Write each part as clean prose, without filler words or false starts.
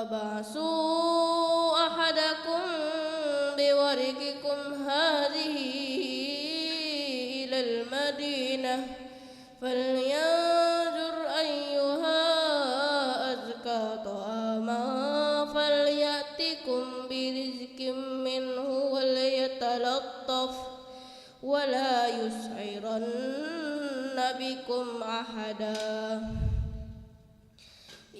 فبعثوا أحدكم بورقكم هذه إلى المدينة فلينظر أيها أزكى طعاما فليأتكم برزق منه وليتلطف ولا يشعرن بكم أحدا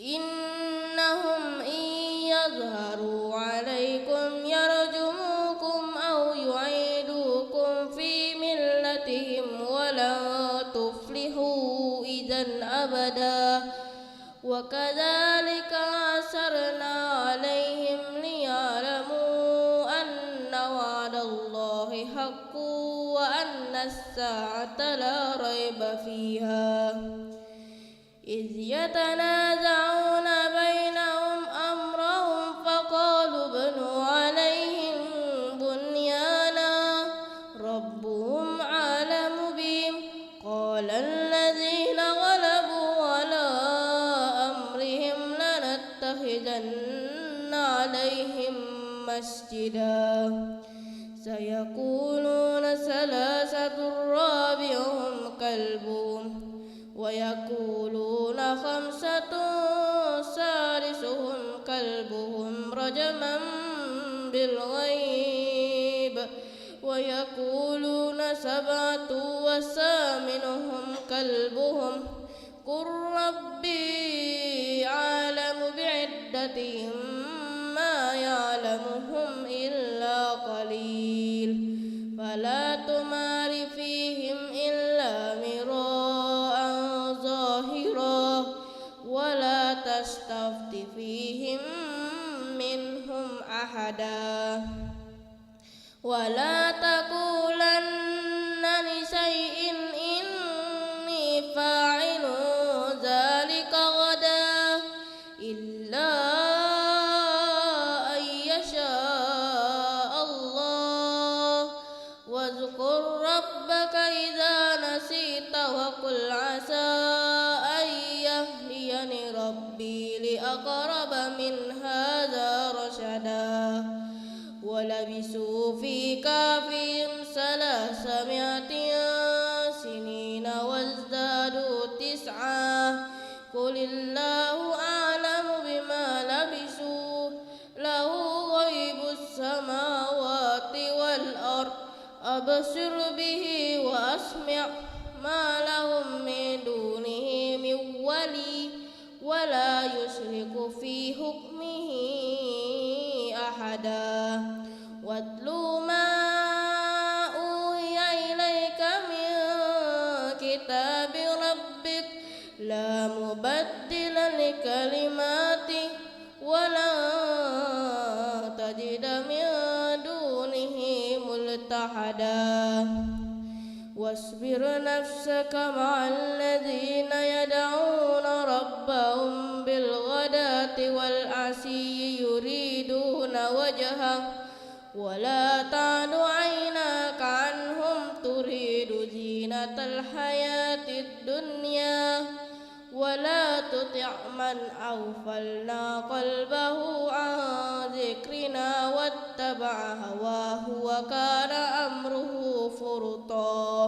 إنهم إن يظهروا عليكم يرجموكم أو يعيدوكم في ملتهم ولن تفلحوا إذا أبدا وكذلك أثرنا عليهم ليعلموا أن وعد الله حق وأن الساعة لا ريب فيها إذ يتنازعون بينهم أمرهم فقالوا ابنوا عليهم بنيانا ربهم أعلم بهم قال الذين غلبوا على أمرهم لنتخذن عليهم مسجدا سيقولون ثلاثة رابعهم كلبهم ويقولون خمسة سادسهم كلبهم رجما بالغيب ويقولون سبعة وثامنهم كلبهم قل ربي أعلم بعدتهم ما يعلمهم إلا قليل فلا تمار فيهم إلا مراء ظاهرا ولا تستفت فيهم منهم أحدا ولا تقولن لشيء إني فاعل ذلك غدا إلا أن يشاء الله واذكر ربك إذا نسيت وقل عسى أن يهديني ربي لأقرب من هذا رشدا ولبثوا في كهفهم 300 سنين وازدادوا 9 قل الله أعلم بما لبثوا له غيب السماوات والأرض أبصر به وأسمع ما لهم من دونه من ولي ولا يشرك في حكمه أحدا واتلو ما أوحي إليك من كتاب ربك لا مبدل لكلماته ولا تجد من دونه ملتحدا واصبر نفسك مع الذين يدعون ربهم بالغداة والعشي يريدون وجهه ولا تعد عيناك عنهم تريد زينة الحياة الدنيا ولا تطع من أغفلنا قلبه عن ذكرنا واتبع هواه وكان أمره فرطا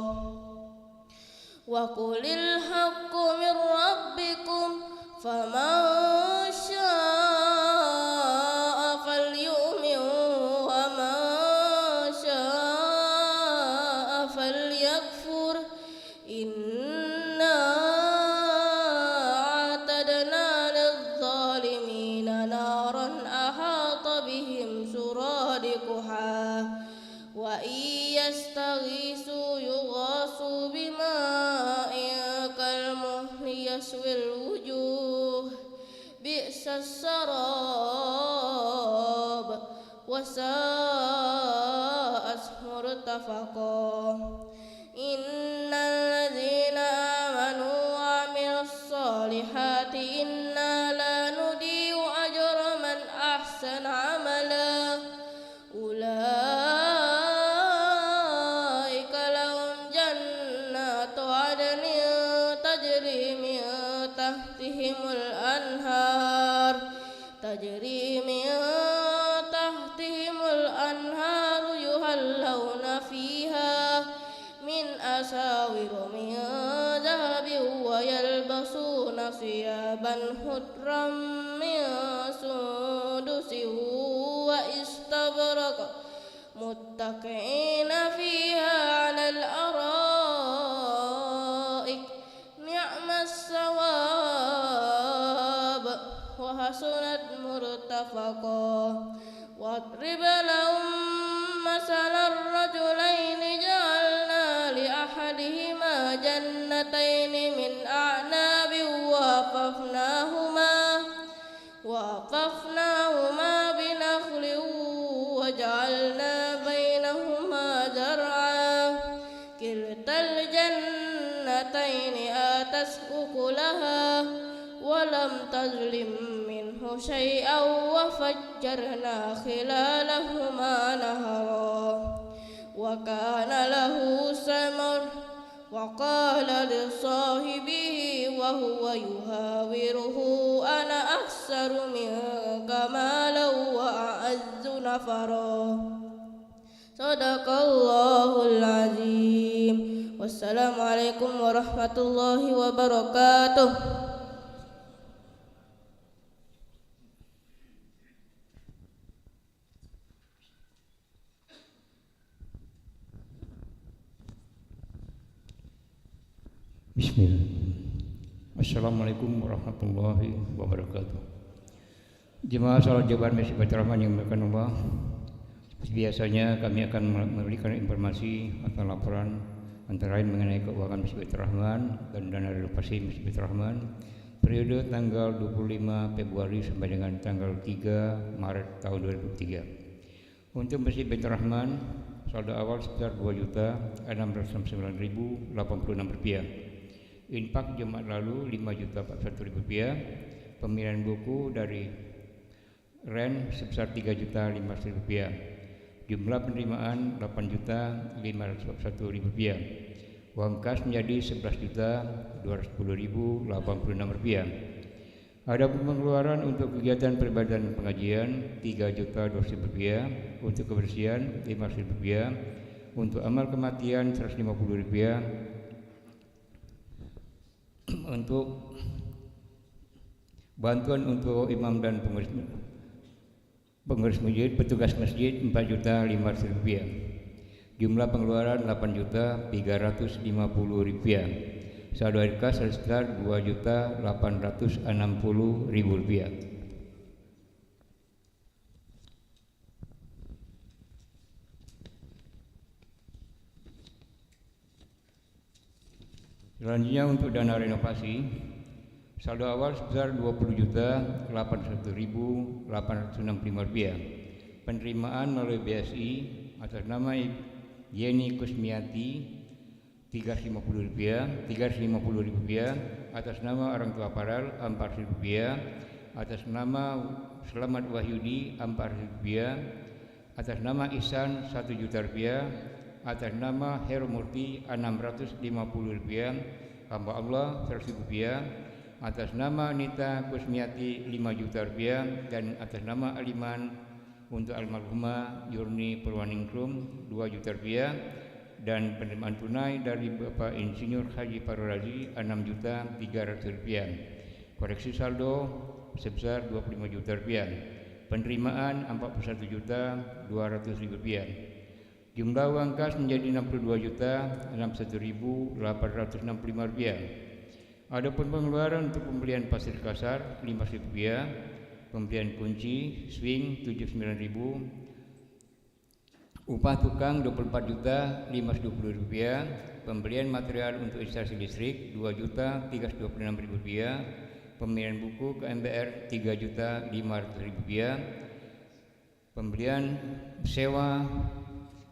وقل الحق من ربكم فمن شاء فليؤمن ومن شاء فليكفر إنا أعتدنا للظالمين نارا أحاط بهم سرادقها وإن يستغيثوا يغاثوا بماء كالمهل يشوي الوجوه بئس الشراب وساءت مرتفقا إن الذين آمنوا وعملوا الصالحات إنا لا نضيع أجر من أحسن عملا أولئك لهم جنات عدن تجري من تحتهم الأنهار تجري من تحتهم الأنهار يهلون فيها من أساور من ذهب ويلبسون ثيابا خضرا من سندس واستبرق متكئين فيها على الأرائك نعم الثواب وحسنت مرتفقا واضرب لهم مثل الرجلين جعلنا لأحدهما جنتين من أعناب وحففناهما بنخل وجعلنا بينهما زرعا كلتا الجنتين آتت أكلها ولم تظلم منه شيئا وفجرنا خلالهما نهرا وكان له ثمر وقال لصاحبه وهو يحاوره أنا أكثر منك مالا وأعز نفرا صدق الله العظيم والسلام عليكم ورحمة الله وبركاته. Bismillah. Assalamualaikum warahmatullahi wabarakatuh. Jemaah salat Jabar Masjid Baitur Rahman yang dimuliakan Allah. Seperti biasanya kami akan memberikan informasi atau laporan antara lain mengenai keuangan Masjid Baitur Rahman dan dana renovasi Masjid Baitur Rahman periode tanggal 25 Februari sampai dengan tanggal 3 Maret tahun 2003. Untuk Masjid Baitur Rahman saldo awal sebesar Rp2.669.086. Infak Jumat lalu Rp5.041.000. Pembelian buku dari REN sebesar Rp3.500.000. Jumlah penerimaan Rp8.541.000. Uang kas menjadi Rp11.210.086. Adapun pengeluaran untuk kegiatan peribadatan pengajian Rp3.200.000. Untuk kebersihan Rp500.000. Untuk amal kematian Rp150.000. Untuk bantuan untuk imam dan pengurus masjid, petugas masjid Rp4.500.000. Jumlah pengeluaran Rp8.350.000. Saldo akhir kas sebesar Rp2.860.000. Selanjutnya untuk dana renovasi, saldo awal sebesar Rp20.861.865. Penerimaan melalui BSI atas nama Yeni Kusmiati Rp350.000, atas nama orang tua Paral Rp4.000, atas nama Selamat Wahyudi Rp4.000, atas nama Ihsan Rp1.000.000, atas nama Heru Murti Rp650.000, hamba Allah Rp100.000, atas nama Nita Kusmiati Rp5.000.000, dan atas nama Aliman untuk almarhumah Yurni Purwaningrum Rp2.000.000, dan penerimaan tunai dari Bapak Insinyur Haji Farurazi Rp6.300.000. Koreksi saldo sebesar Rp25.000.000. Penerimaan Rp41.200.000. Jumlah uang kas menjadi Rp62.061.865. Adapun pengeluaran untuk pembelian pasir kasar Rp15.000, pembelian kunci swing Rp79.000, upah tukang Rp24.520.000, pembelian material untuk instalasi listrik Rp2.326.000, pembelian buku ke MBR Rp3.500.000, pembelian sewa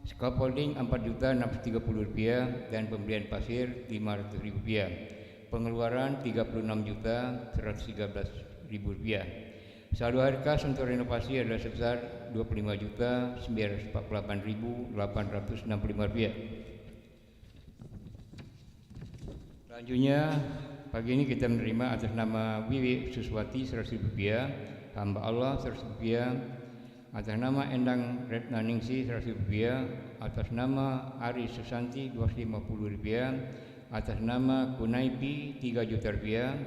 scaffolding Rp4.630.000, dan pembelian pasir Rp500.000. Pengeluaran Rp36.113.000. Saldo akhir kas untuk renovasi adalah sebesar Rp25.948.865. Selanjutnya pagi ini kita menerima atas nama Wiwi Suswati Rp100.000, hamba Allah Rp100.000, atas nama Endang Retnaningsi Rp100.000, atas nama Ari Susanti Rp250.000, atas nama Kunaipi Rp3.000.000,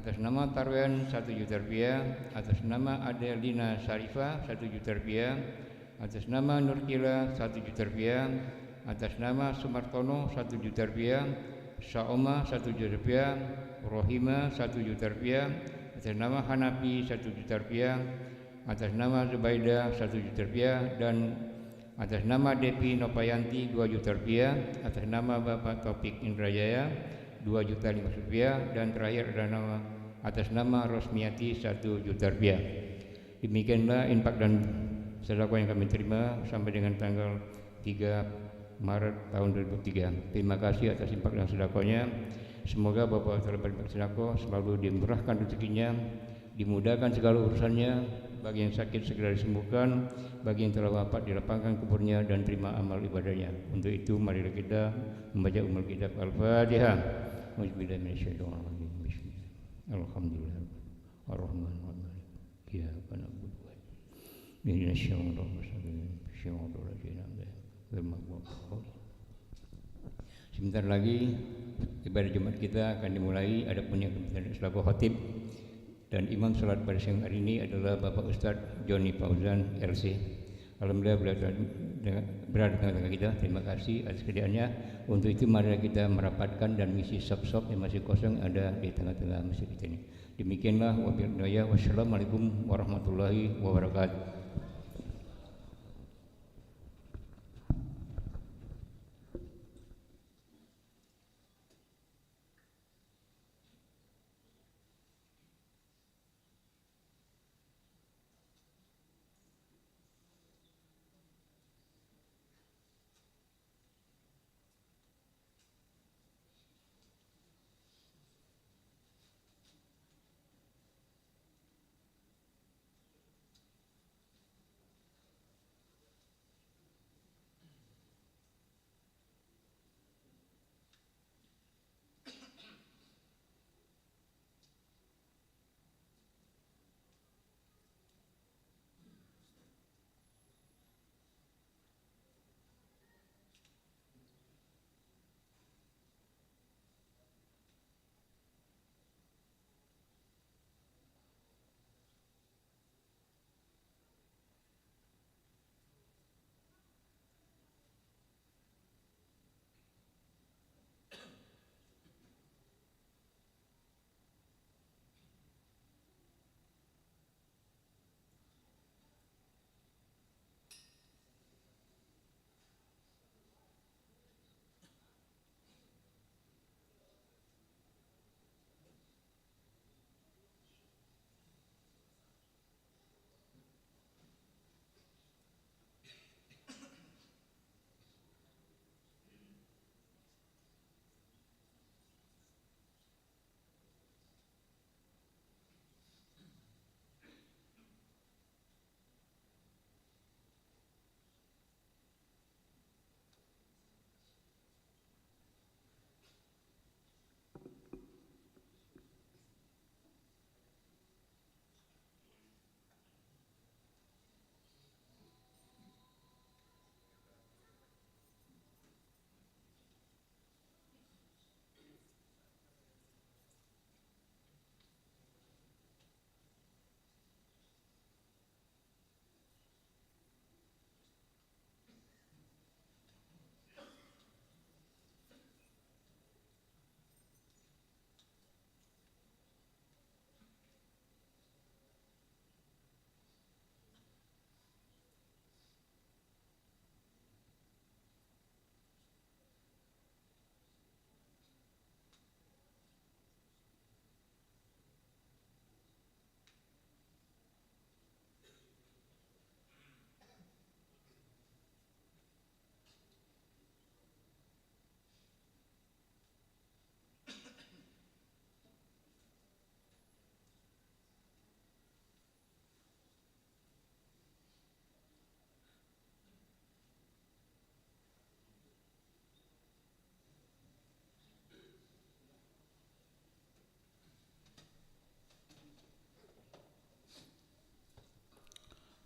atas nama Tarwen Rp1.000.000, atas nama Adelina Sarifah Rp1.000.000, atas nama Nurkila Rp1.000.000, atas nama Sumartono Rp1.000.000, Saoma Rp1.000.000, Rohima Rp1.000.000, atas nama Hanafi Rp1.000.000, atas nama Zubaida Rp1.000.000, dan atas nama Devi Nopayanti Rp2.000.000, atas nama Bapak Taufik Indrajaya Rp2.500.000, dan terakhir adalah nama atas nama Rosmiati Rp1.000.000. Demikianlah infak dan sedekah yang kami terima sampai dengan tanggal 3 Maret tahun 2003. Terima kasih atas infak dan sedekahnya. Semoga Bapak terlibat bersedekah selalu dimurahkan rezekinya, dimudahkan segala urusannya, bagi yang sakit segera disembuhkan, bagi yang telah wafat dilapangkan kuburnya dan terima amal ibadahnya. Untuk itu marilah kita membaca ummul kitab Al-Fatihah. Bismillahirrahmanirrahim. Alhamdulillah. Ar-Rahman Ar-Rahim. Iyyaka na'budu wa iyyaka nasta'in. Sebentar lagi ibadah Jumat kita akan dimulai. Adapun yang selaku khatib dan imam salat pada siang hari ini adalah Bapak Ustadz Joni Fauzan RC. Alhamdulillah berada di tengah-tengah kita. Terima kasih atas kehadirannya. Untuk itu mari kita merapatkan dan mengisi sop-sop yang masih kosong ada di tengah-tengah masjid kita ini. Demikianlah wabillahi. Wassalamualaikum warahmatullahi wabarakatuh.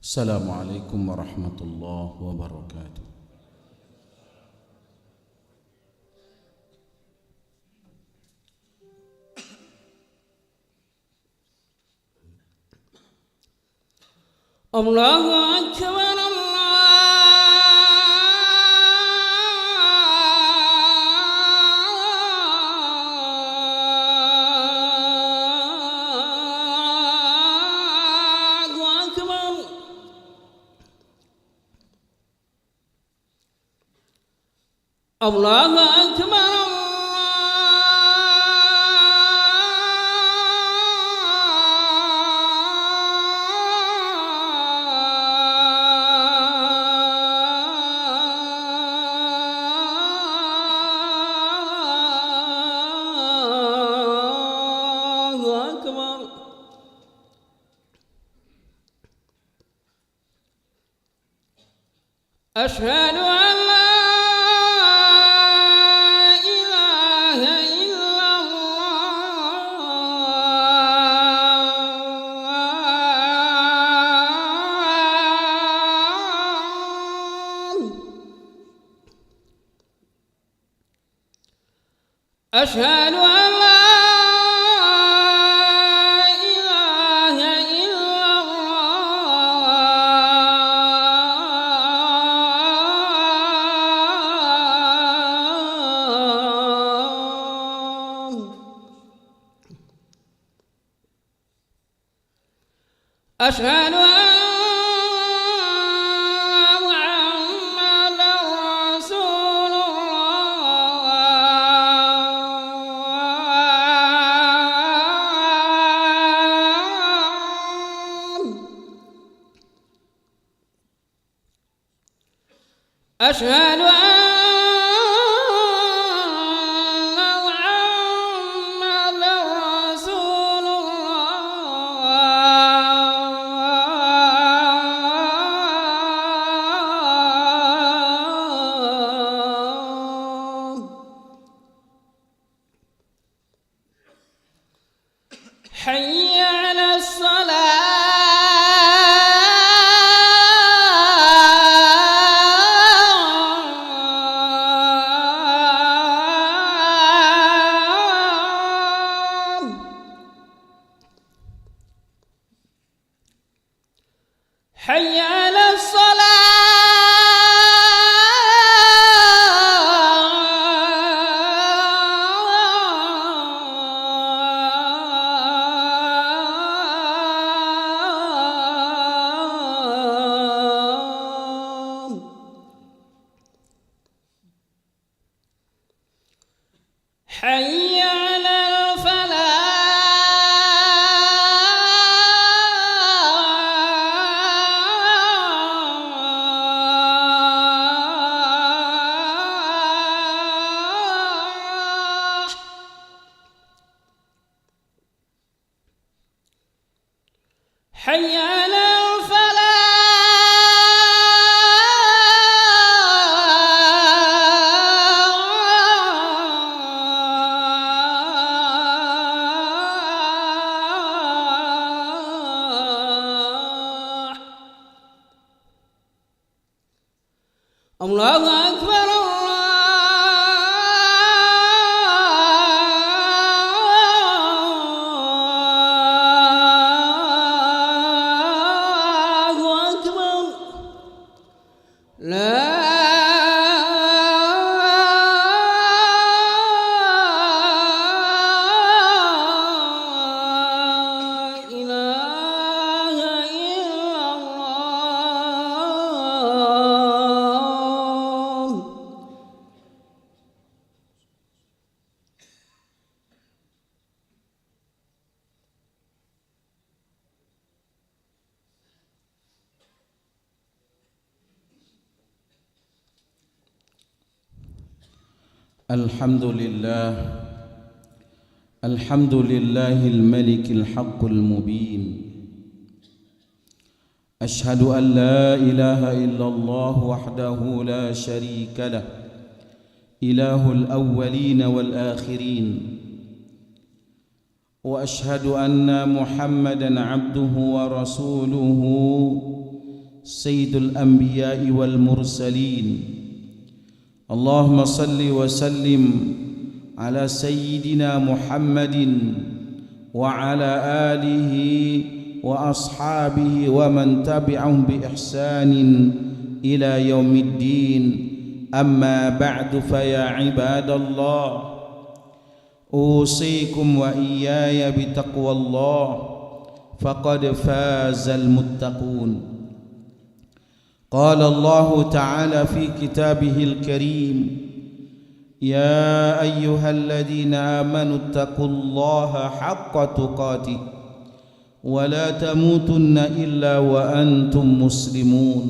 السلام عليكم ورحمة الله وبركاته. الله أكبر الله أكبر أشهد أن لا إله إلا الله أشهد أن لا أشهد أن محمدًا رسول الله أشهد أن حي على الصلاة حي على حي على الفلاح حي على الله أكبر الله أكبر لا إله إلا الله الحمد لله الملك الحق المبين. أشهد أن لا إله إلا الله وحده لا شريك له إله الأولين والآخرين، وأشهد أن محمدًا عبده ورسوله سيد الأنبياء والمرسلين. اللهم صل وسلم على سيدنا محمد وعلى آله وأصحابه ومن تبعهم بإحسان إلى يوم الدين. أما بعد، فيا عباد الله، أوصيكم وإياي بتقوى الله، فقد فاز المتقون. قال الله تعالى في كتابه الكريم: يا أيها الذين آمنوا اتقوا الله حق تقاته ولا تموتن إلا وأنتم مسلمون.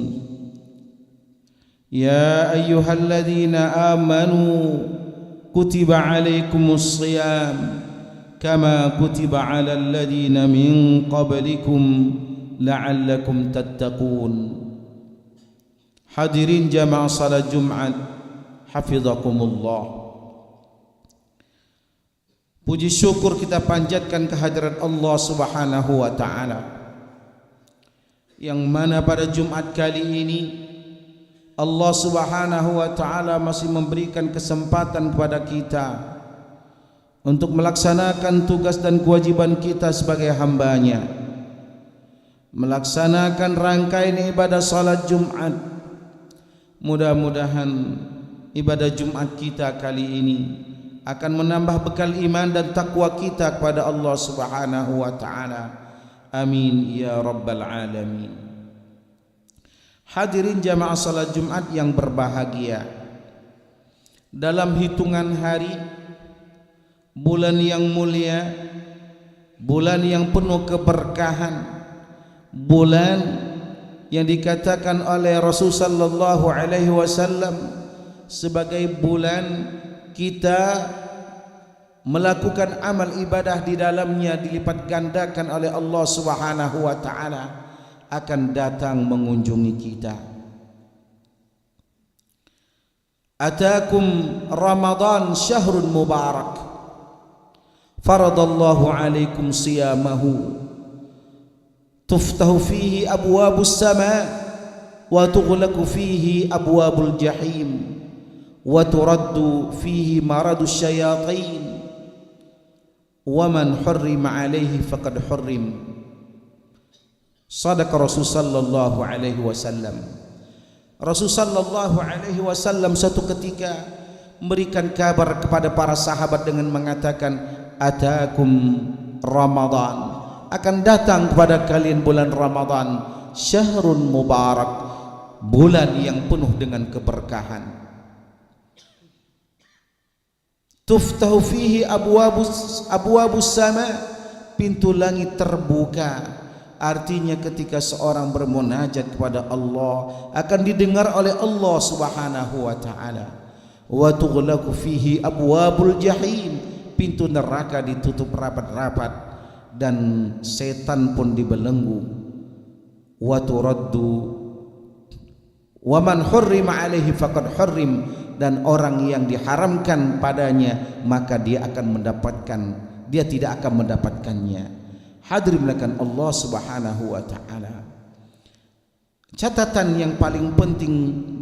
يا أيها الذين آمنوا كتب عليكم الصيام كما كتب على الذين من قبلكم لعلكم تتقون. Hadirin jamaah salat Jumat, hafizakumullah. Puji syukur kita panjatkan kehadirat Allah Subhanahu wa taala, yang mana pada Jumat kali ini Allah Subhanahu wa taala masih memberikan kesempatan kepada kita untuk melaksanakan tugas dan kewajiban kita sebagai hamba-Nya, melaksanakan rangkaian ibadah salat Jumat. Mudah-mudahan ibadah Jumat kita kali ini akan menambah bekal iman dan takwa kita kepada Allah Subhanahu wa taala. Amin ya rabbal alamin. Hadirin jamaah salat Jumat yang berbahagia, dalam hitungan hari, bulan yang mulia, bulan yang penuh keberkahan, bulan yang dikatakan oleh Rasul sallallahu alaihi wasallam sebagai bulan kita melakukan amal ibadah di dalamnya dilipat gandakan oleh Allah Subhanahu wa taala, akan datang mengunjungi kita. Atakum Ramadan syahrun mubarak, faradallahu alaikum siyamahu, tuftahu fihi abwabus sama wa tughlaqu fihi abwabul jahim wa turaddu fihi maradus syayatin wa man hurrima alaihi faqad hurrim. Sadaq Rasul sallallahu alaihi wasallam. Rasul sallallahu alaihi wasallam satu ketika memberikan kabar kepada para sahabat dengan mengatakan, atakum Ramadan, akan datang kepada kalian bulan Ramadan, syahrun mubarak, bulan yang penuh dengan keberkahan. Tuftahu fihi abwabus sama, pintu langit terbuka. Artinya ketika seorang bermunajat kepada Allah akan didengar oleh Allah Subhanahu wa taala. Wa tughlaqu fihi abwabul jahim, pintu neraka ditutup rapat-rapat dan setan pun dibelenggu. Wa turaddu wa man hurrima alaihi faqad hurrim, dan orang yang diharamkan padanya maka dia tidak akan mendapatkannya. Hadirin melakukan Allah Subhanahu wa taala. Catatan yang paling penting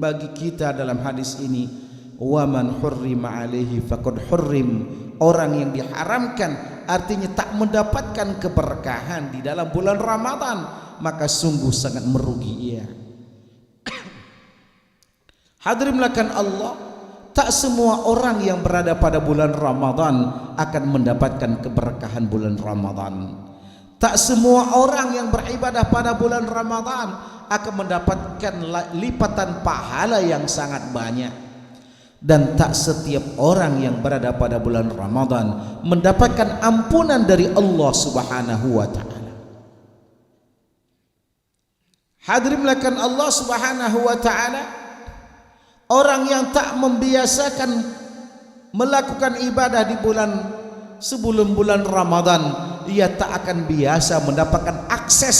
bagi kita dalam hadis ini, wa man hurrima alaihi faqad hurrim, orang yang diharamkan artinya tak mendapatkan keberkahan di dalam bulan Ramadan, maka sungguh sangat merugi ia. Hadirin melakukan Allah, tak semua orang yang berada pada bulan Ramadan akan mendapatkan keberkahan bulan Ramadan. Tak semua orang yang beribadah pada bulan Ramadan akan mendapatkan lipatan pahala yang sangat banyak. Dan tak setiap orang yang berada pada bulan Ramadan mendapatkan ampunan dari Allah Subhanahu wa taala. Hadirin melakukan Allah Subhanahu wa taala, orang yang tak membiasakan melakukan ibadah di sebelum bulan Ramadan, ia tak akan biasa mendapatkan akses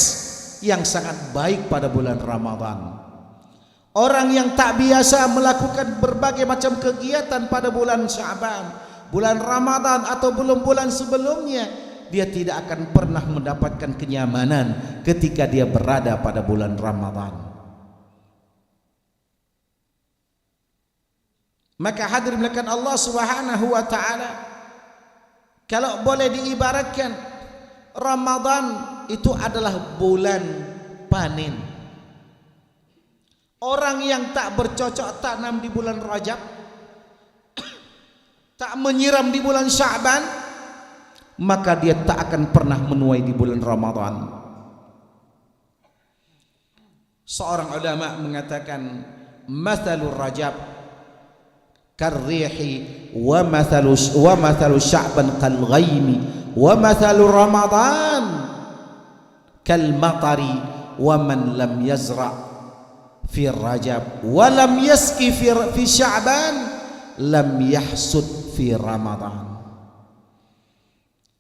yang sangat baik pada bulan Ramadan. Orang yang tak biasa melakukan berbagai macam kegiatan pada bulan Sya'ban, bulan Ramadan atau bulan-bulan sebelumnya, dia tidak akan pernah mendapatkan kenyamanan ketika dia berada pada bulan Ramadan. Maka hadirin melakukan Allah Subhanahu wa taala, kalau boleh diibaratkan, Ramadan itu adalah bulan panen. Orang yang tak bercocok tanam di bulan Rajab, tak menyiram di bulan Sya'ban, maka dia tak akan pernah menuai di bulan Ramadan. Seorang ulama mengatakan, mathalur Rajab karrihi wa mathalu Sya'ban kal ghaimi wa mathalu Ramadan kal matari wa man lam yazra' fi Rajab wa lam yaski fi Sya'ban lam yahsud fi Ramadan.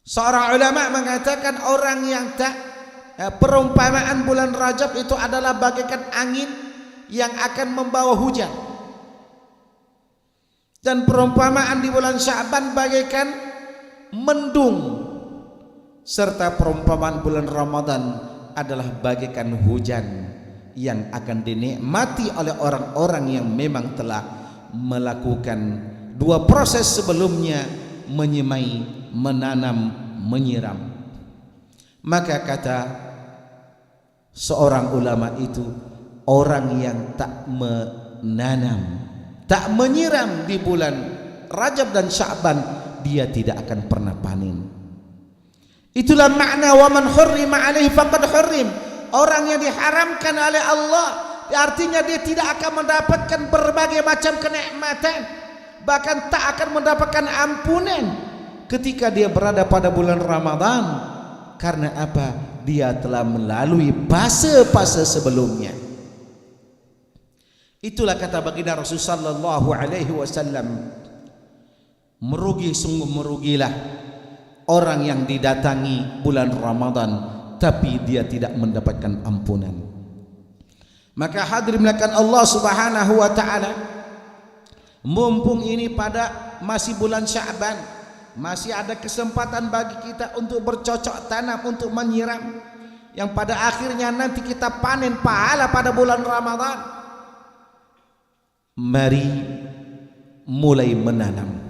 Seorang ulama mengatakan orang yang perumpamaan bulan Rajab itu adalah bagaikan angin yang akan membawa hujan, dan perumpamaan di bulan Sya'ban bagaikan mendung, serta perumpamaan bulan Ramadan adalah bagaikan hujan yang akan dinikmati oleh orang-orang yang memang telah melakukan dua proses sebelumnya, menyemai, menanam, menyiram. Maka kata seorang ulama itu, orang yang tak menanam, tak menyiram di bulan Rajab dan Sya'ban, dia tidak akan pernah panen. Itulah makna wa man hurrima alaihi faqad hurrim. Orang yang diharamkan oleh Allah, artinya dia tidak akan mendapatkan berbagai macam kenikmatan, bahkan tak akan mendapatkan ampunan ketika dia berada pada bulan Ramadan. Karena apa? Dia telah melalui fase-fase sebelumnya. Itulah kata baginda Rasul sallallahu alaihi wasallam, merugi, sungguh merugilah orang yang didatangi bulan Ramadan tapi dia tidak mendapatkan ampunan. Maka hadirin melakukan Allah Subhanahu wa taala, mumpung ini pada masih bulan Sya'ban, masih ada kesempatan bagi kita untuk bercocok tanam, untuk menyiram, yang pada akhirnya nanti kita panen pahala pada bulan Ramadan. Mari mulai menanam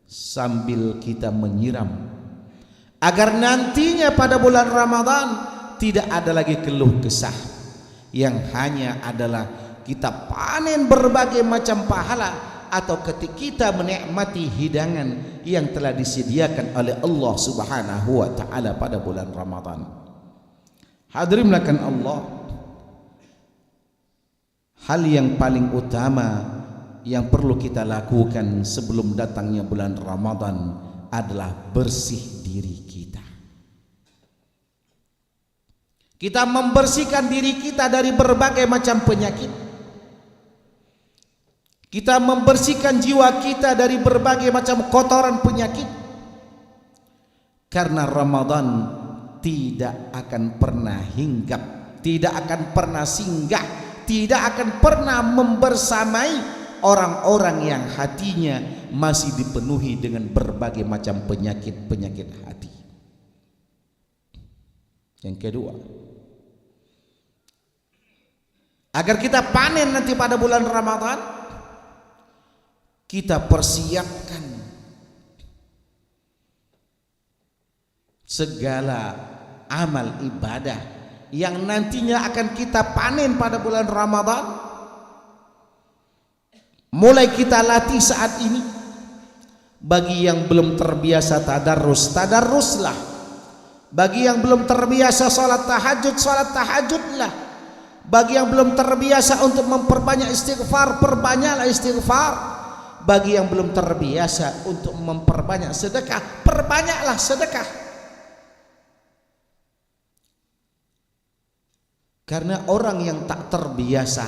sambil kita menyiram, agar nantinya pada bulan Ramadan tidak ada lagi keluh kesah, yang hanya adalah kita panen berbagai macam pahala, atau ketika kita menikmati hidangan yang telah disediakan oleh Allah Subhanahu wa taala pada bulan Ramadan. Hadirin melakukan Allah, hal yang paling utama yang perlu kita lakukan sebelum datangnya bulan Ramadan adalah bersih diri kita. Kita membersihkan diri kita dari berbagai macam penyakit. Kita membersihkan jiwa kita dari berbagai macam kotoran penyakit. Karena Ramadan tidak akan pernah hinggap, tidak akan pernah singgah, tidak akan pernah membersamai orang-orang yang hatinya masih dipenuhi dengan berbagai macam penyakit-penyakit hati. Yang kedua, agar kita panen nanti pada bulan Ramadan, kita persiapkan segala amal ibadah yang nantinya akan kita panen pada bulan Ramadan. Mulai kita latih saat ini. Bagi yang belum terbiasa tadarrus, tadarruslah. Bagi yang belum terbiasa salat tahajud, salat tahajudlah. Bagi yang belum terbiasa untuk memperbanyak istighfar, perbanyaklah istighfar. Bagi yang belum terbiasa untuk memperbanyak sedekah, perbanyaklah sedekah. Karena orang yang tak terbiasa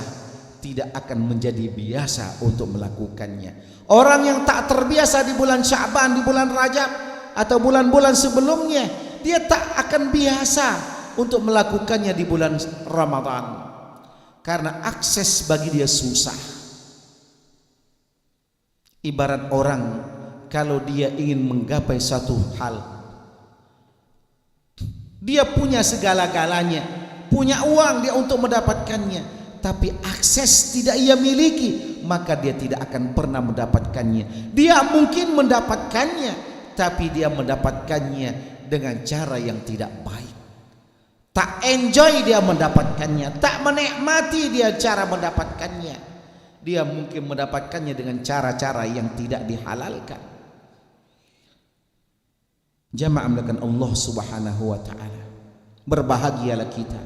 tidak akan menjadi biasa untuk melakukannya. Orang yang tak terbiasa di bulan Sya'ban, di bulan Rajab atau bulan-bulan sebelumnya, dia tak akan biasa untuk melakukannya di bulan Ramadan. Karena akses bagi dia susah. Ibarat orang kalau dia ingin menggapai satu hal, dia punya segala-galanya, punya uang dia untuk mendapatkannya, tapi akses tidak ia miliki. maka dia tidak akan pernah mendapatkannya. Dia mungkin mendapatkannya, tapi dia mendapatkannya dengan cara yang tidak baik. Tak enjoy dia mendapatkannya, tak menikmati dia cara mendapatkannya. Dia mungkin mendapatkannya dengan cara-cara yang tidak dihalalkan. Jamaah melakukan Allah Subhanahu wa taala. Berbahagialah kita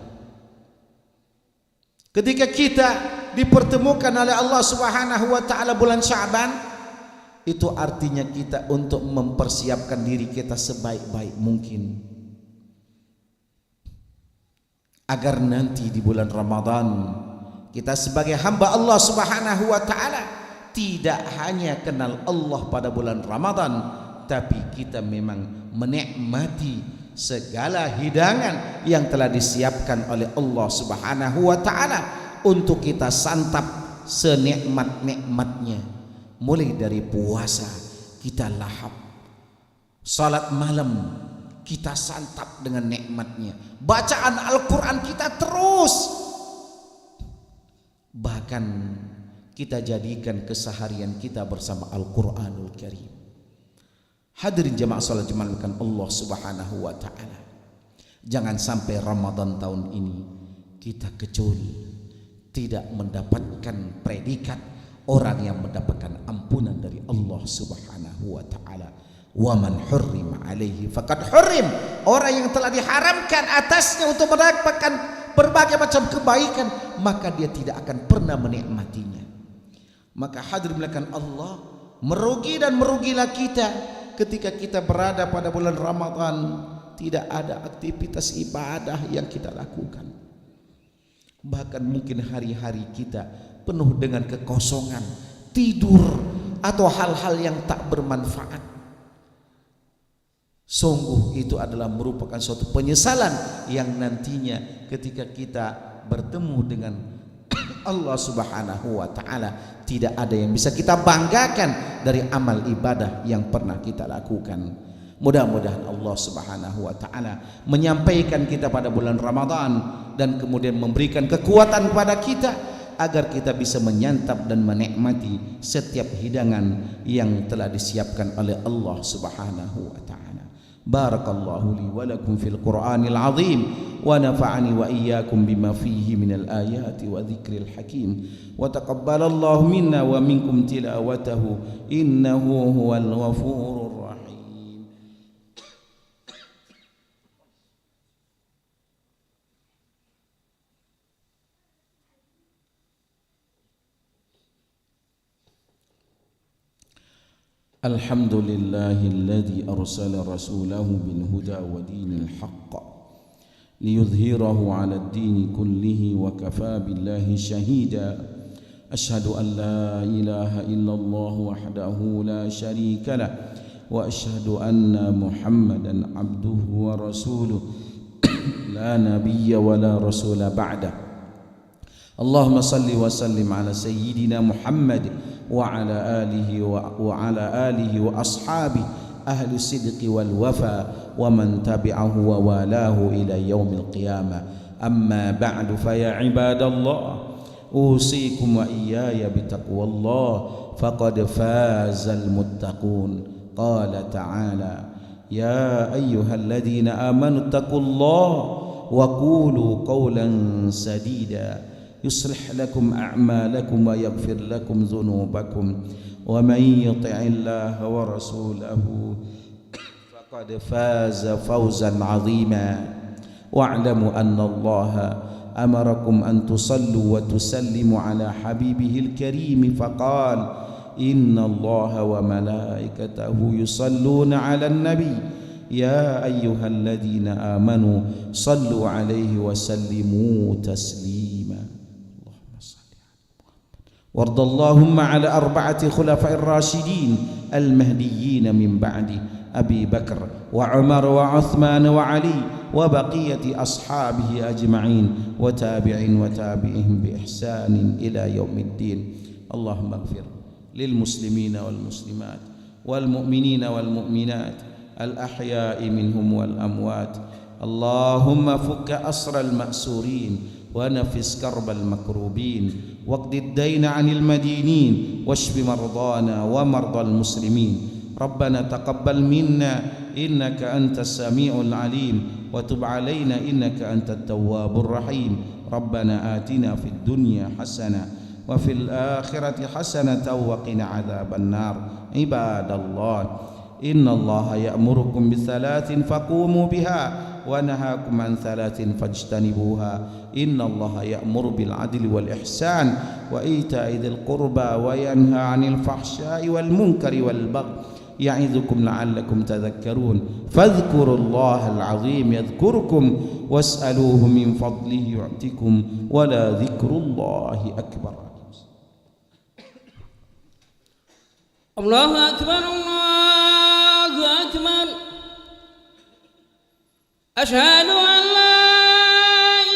ketika kita dipertemukan oleh Allah Subhanahu wa taala bulan Sya'ban. Itu artinya kita untuk mempersiapkan diri kita sebaik-baik mungkin agar nanti di bulan Ramadan kita sebagai hamba Allah Subhanahu wa taala tidak hanya kenal Allah pada bulan Ramadan, tapi kita memang menikmati segala hidangan yang telah disiapkan oleh Allah Subhanahu wa taala untuk kita santap senikmat-nikmatnya. Mulai dari puasa kita lahap, salat malam kita santap dengan nikmatnya, bacaan Al-Qur'an kita terus, bahkan kita jadikan keseharian kita bersama Al-Qur'anul Karim. Hadirin jamaah salat dimalakan Allah Subhanahu wa taala. Jangan sampai Ramadan tahun ini kita kecuali tidak mendapatkan predikat orang yang mendapatkan ampunan dari Allah Subhanahu wa taala. Wa man hurrima alaihi faqad hurrim. Orang yang telah diharamkan atasnya untuk mendapatkan berbagai macam kebaikan, maka dia tidak akan pernah menikmatinya. Maka hadirin dimalakan Allah, merugi dan merugilah kita ketika kita berada pada bulan Ramadan tidak ada aktivitas ibadah yang kita lakukan. Bahkan mungkin hari-hari kita penuh dengan kekosongan, tidur atau hal-hal yang tak bermanfaat. Sungguh itu adalah merupakan suatu penyesalan yang nantinya ketika kita bertemu dengan Allah Subhanahu wa taala tidak ada yang bisa kita banggakan dari amal ibadah yang pernah kita lakukan. Mudah-mudahan Allah Subhanahu wa taala menyampaikan kita pada bulan Ramadan dan kemudian memberikan kekuatan kepada kita agar kita bisa menyantap dan menikmati setiap hidangan yang telah disiapkan oleh Allah Subhanahu wa taala. Barakallahu li wa lakum fil Qur'anil azim wa nafa'ani wa iyyakum bima fihi minal ayati wa dzikril hakim wa taqabbalallahu minna wa minkum tilawatahu innahu huwal ghafurur rahim. الحمد لله الذي أرسل رسوله بالهدى ودين الحق ليظهره على الدين كله وكفى بالله شهيدا. أشهد أن لا إله إلا الله وحده لا شريك له وأشهد أن محمدا عبده ورسوله لا نبي ولا رسول بعده. اللهم صل وسلم على سيدنا محمد وعلى آله وأصحابه أهل الصدق والوفاء ومن تبعه ووالاه إلى يوم القيامة. أما بعد فيا عباد الله أوصيكم وإياي بتقوى الله فقد فاز المتقون. قال تعالى يا أيها الذين آمنوا اتقوا الله وقولوا قولا سديدا يصلح لكم أعمالكم ويغفر لكم ذنوبكم ومن يطع الله ورسوله فقد فاز فوزا عظيما. واعلموا أن الله أمركم أن تصلوا وتسلموا على حبيبه الكريم فقال إن الله وملائكته يصلون على النبي يا أيها الذين آمنوا صلوا عليه وسلموا تسليما. وارض اللهم على 4 خلفاء الراشدين المهديين من بعد أبي بكر وعمر وعثمان وعلي وبقية أصحابه أجمعين وتابعهم بإحسان إلى يوم الدين. اللهم اغفر للمسلمين والمسلمات والمؤمنين والمؤمنات الأحياء منهم والأموات. اللهم فك أسر المأسورين ونفس كرب المكروبين واقض الدين عن المدينين واشف مرضانا ومرضى المسلمين. ربنا تقبل منا إنك أنت السميع العليم وتب علينا إنك أنت التواب الرحيم. ربنا آتنا في الدنيا حسنة وفي الآخرة حسنة وقنا عذاب النار. عباد الله إن الله يأمركم بثلاث فقوموا بها ونهاكم عن ثلاث فاجتنبوها. إن الله يأمر بالعدل والإحسان وإيتاء ذي القربى وينهى عن الفحشاء والمنكر والبغي يعظكم لعلكم تذكرون. فاذكروا الله العظيم يذكركم واسألوه من فضله يعطكم ولذكر الله أكبر. الله أكبر الله أكبر. أشهد أن لا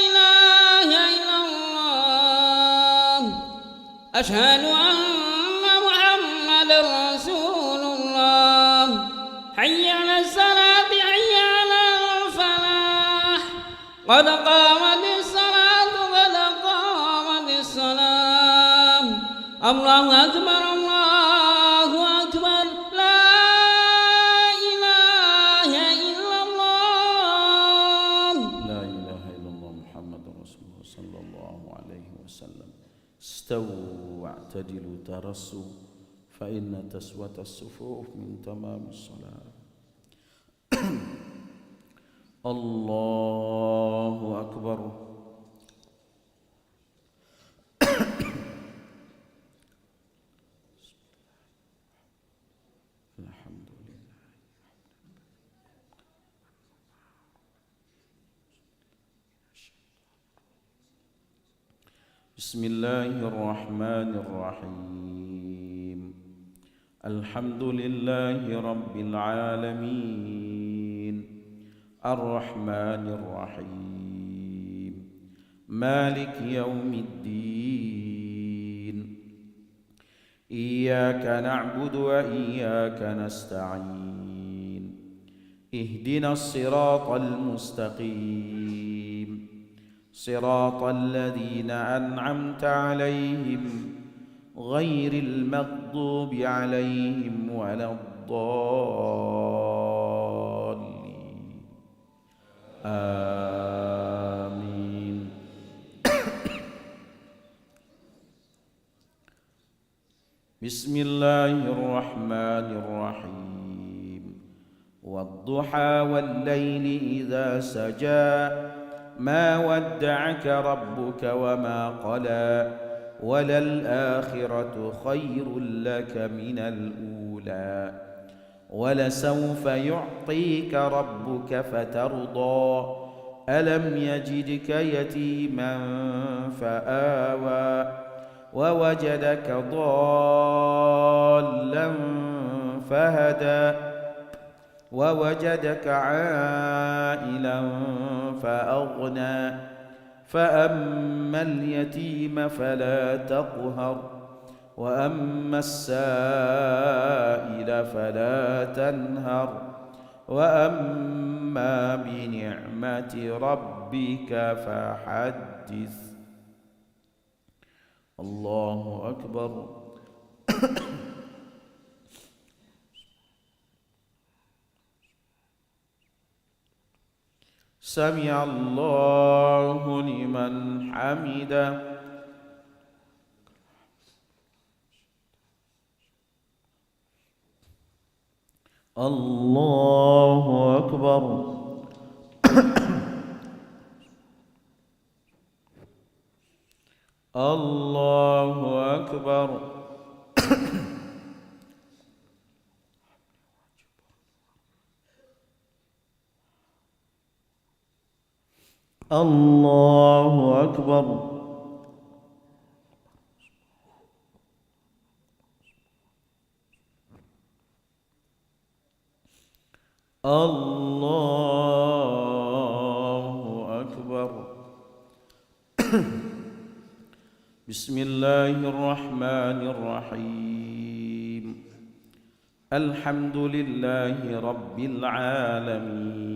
إله إلا الله. أشهد أن محمد رسول الله. حي على الصلاة حي على الفلاح. قد قامت الصلاة قد قامت الصلاة. الله أكبر الله أكبر. لا إله إلا الله. لا إله إلا الله محمد رسول الله صلى الله عليه وسلم. استووا واعتدلوا ترصوا فإن تسوة الصفوف من تمام الصلاة. الله أكبر. الحمد لله. بسم الله الرحمن الرحيم. الحمد لله رب العالمين الرحمن الرحيم مالك يوم الدين. إياك نعبد وإياك نستعين. اهدنا الصراط المستقيم صراط الذين أنعمت عليهم غير المغضوب عليهم ولا الضالين. آمين. بسم الله الرحمن الرحيم. والضحى والليل إذا سجى ما ودعك ربك وما قلى وللآخرة خير لك من الأولى ولسوف يعطيك ربك فترضى ألم يجدك يتيما فآوى ووجدك ضالا فهدى ووجدك عائلا فأغنى فأما اليتيم فلا تقهر وأما السائل فلا تنهر وأما بنعمة ربك فحدث. الله أكبر. سمع الله لمن حمده. الله أكبر. الله أكبر. الله أكبر. الله أكبر. بسم الله الرحمن الرحيم. الحمد لله رب العالمين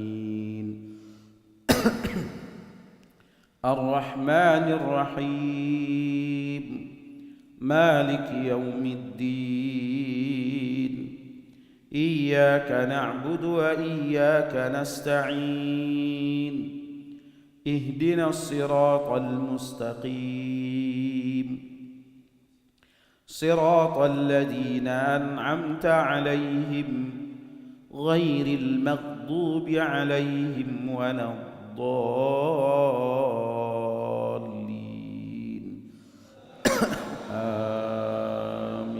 الرحمن الرحيم مالك يوم الدين إياك نعبد وإياك نستعين اهدنا الصراط المستقيم صراط الذين أنعمت عليهم غير المغضوب عليهم ولا الضالين آمين.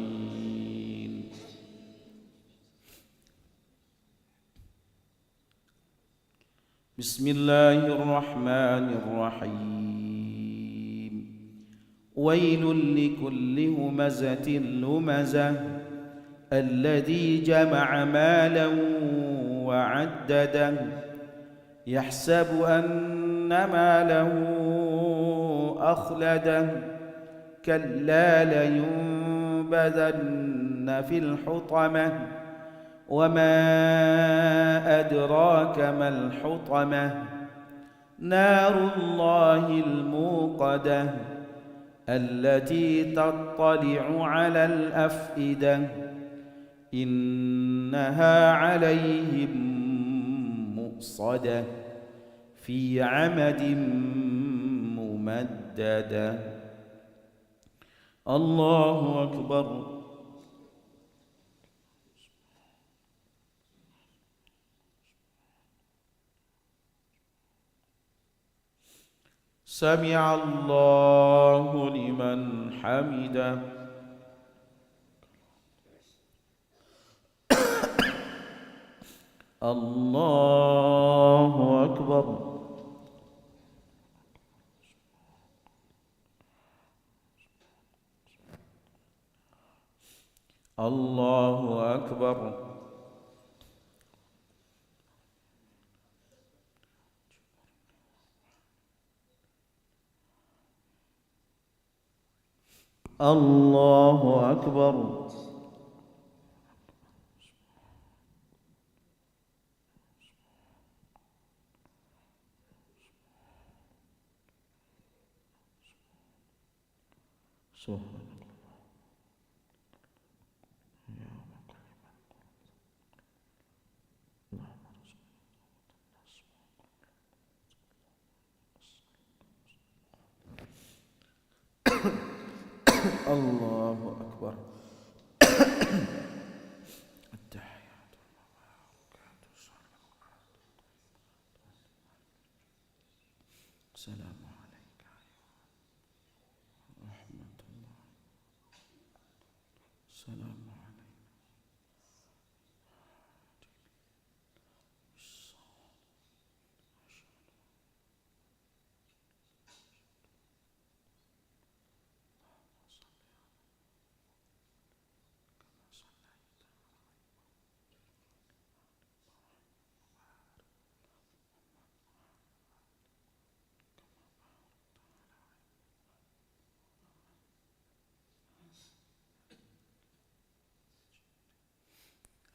بسم الله الرحمن الرحيم ويل لكل همزة لمزة الذي جمع مالا وعدده يحسب أن ماله أخلده كلا لينبذن في الحطمة وما أدراك ما الحطمة نار الله الموقدة التي تطلع على الأفئدة إنها عليهم مؤصدة في عمد ممددة. الله أكبر. سمع الله لمن حمده. الله أكبر. الله أكبر. الله أكبر. الله أكبر. التحيات والمباركات السلام عليك ورحمة الله. السلام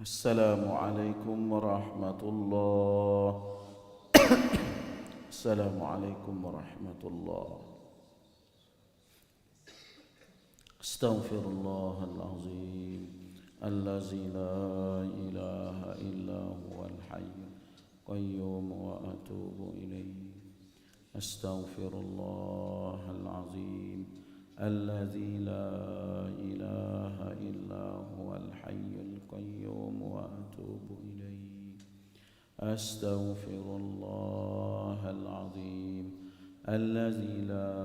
السلام عليكم ورحمة الله. السلام عليكم ورحمة الله. استغفر الله العظيم الذي لا إله إلا هو الحي القيوم وأتوب إليه. استغفر الله العظيم الذي لا إله إلا هو الحي القيوم وأتوب إليه. أستغفر الله العظيم الذي لا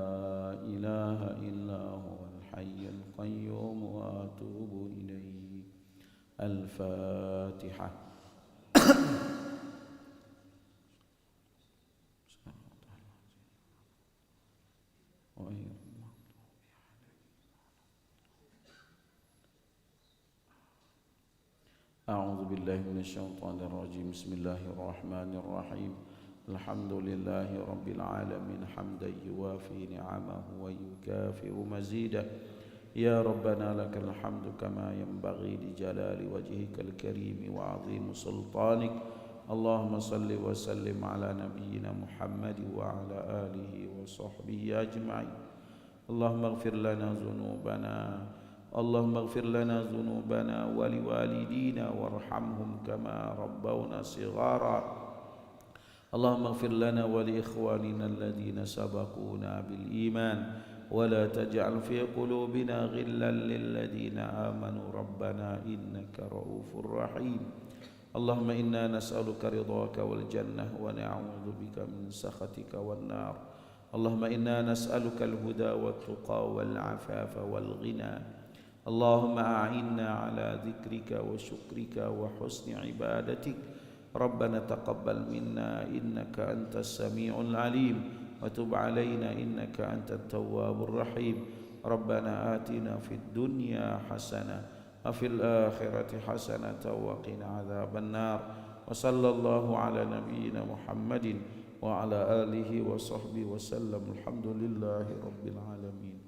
إله إلا هو الحي القيوم وأتوب إليه. الفاتحة. أعوذ بالله من الشيطان الرجيم. بسم الله الرحمن الرحيم. الحمد لله رب العالمين حمدا يوافي نعمه ويكافئ مزيده. يا ربنا لك الحمد كما ينبغي لجلال وجهك الكريم وعظيم سلطانك اللهم صل وسلم على نبينا محمد وعلى آله وصحبه أجمعين. اللهم اغفر لنا ذنوبنا اللهم اغفر لنا ذنوبنا ولوالدينا وارحمهم كما ربونا صغارا. اللهم اغفر لنا ولإخواننا الذين سبقونا بالإيمان ولا تجعل في قلوبنا غلا للذين آمنوا ربنا إنك رؤوف رحيم. اللهم إنا نسألك رضاك والجنة ونعوذ بك من سخطك والنار. اللهم إنا نسألك الهدى والتقى والعفاف والغنى. اللهم أعنا على ذكرك وشكرك وحسن عبادتك. ربنا تقبل منا إنك أنت السميع العليم وتب علينا إنك أنت التواب الرحيم. ربنا آتنا في الدنيا حسنة وفي الآخرة حسنة وقنا عذاب النار. وصلى الله على نبينا محمد وعلى آله وصحبه وسلم. الحمد لله رب العالمين.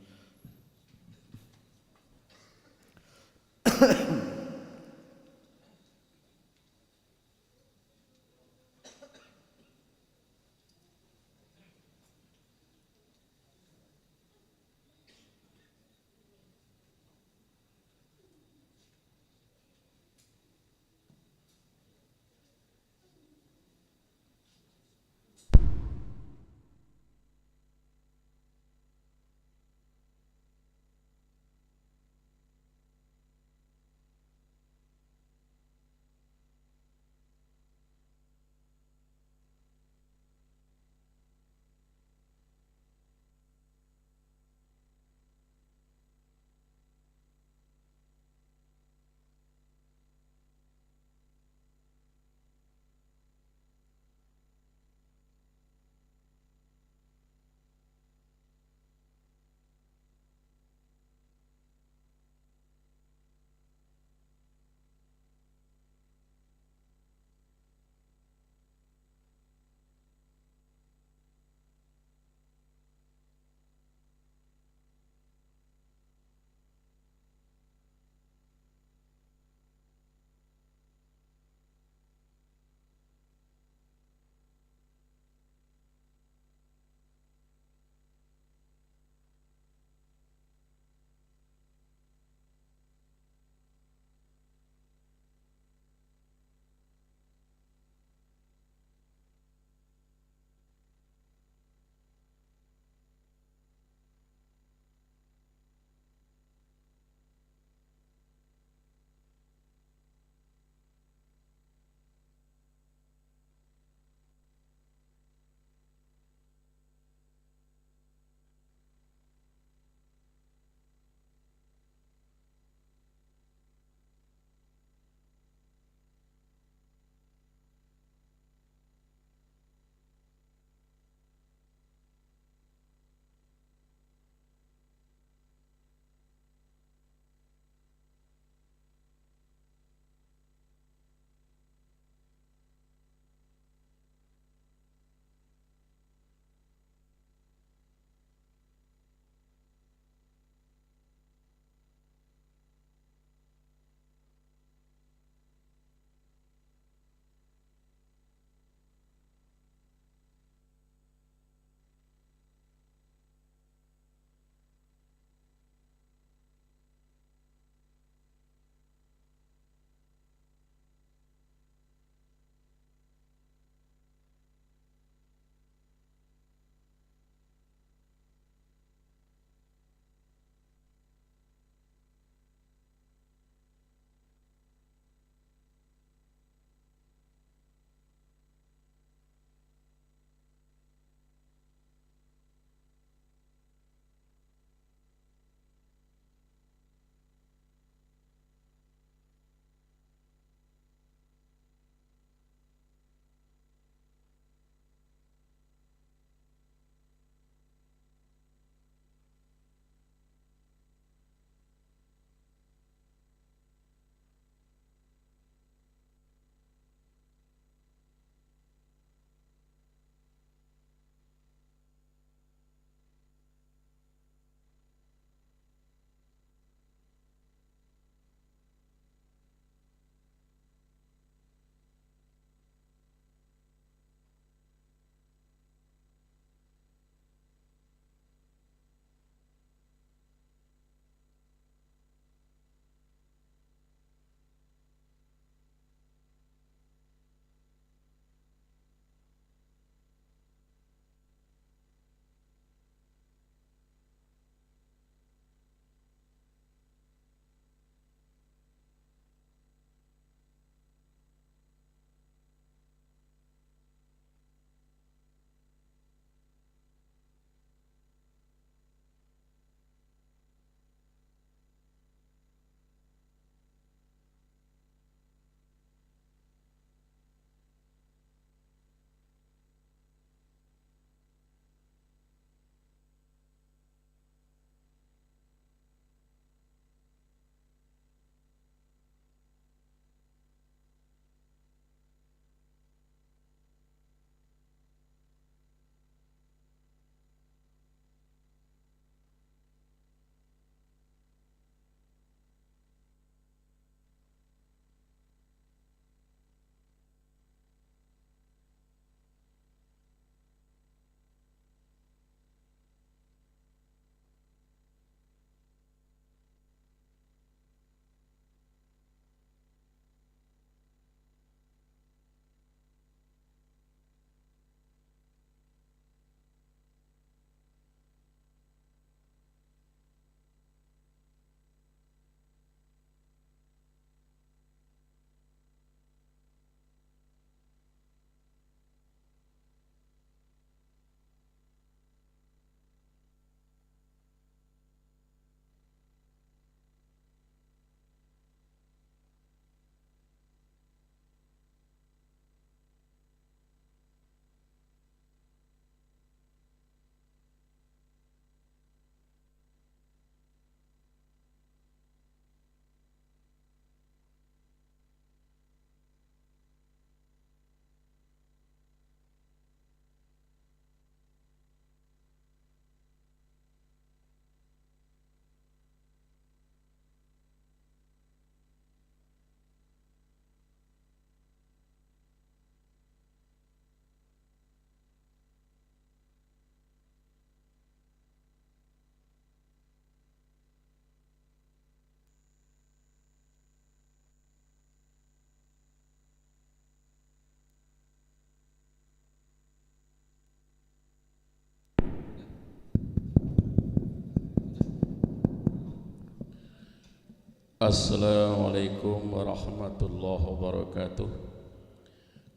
Assalamualaikum warahmatullahi wabarakatuh.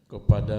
Kepada